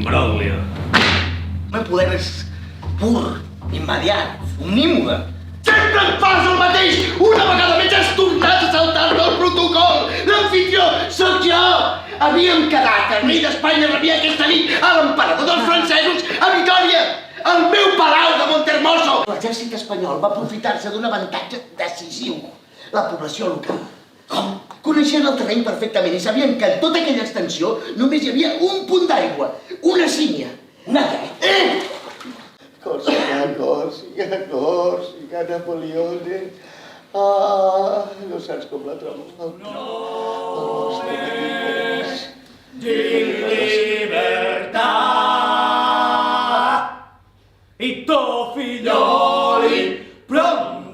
Broglio. El poder és pur, immediat, omnímode. Sempre et fas el mateix! Una vegada més has tornat a saltar-te el protocol! L'anfitrió sóc jo! Havíem quedat que el rei d'Espanya rebia aquesta nit a l'emperador dels francesos a Vitòria, al meu palau de Montehermoso! L'exèrcit espanyol va aprofitar-se d'un avantatge decisiu. La població local. Coneixien el terreny perfectament i sabien que en tota aquella extensió només hi havia un punt d'aigua, una sínia. Una què? Còrsega, Napoleone. Ah, no saps com la trobo. No és libertà i to figlioli pronto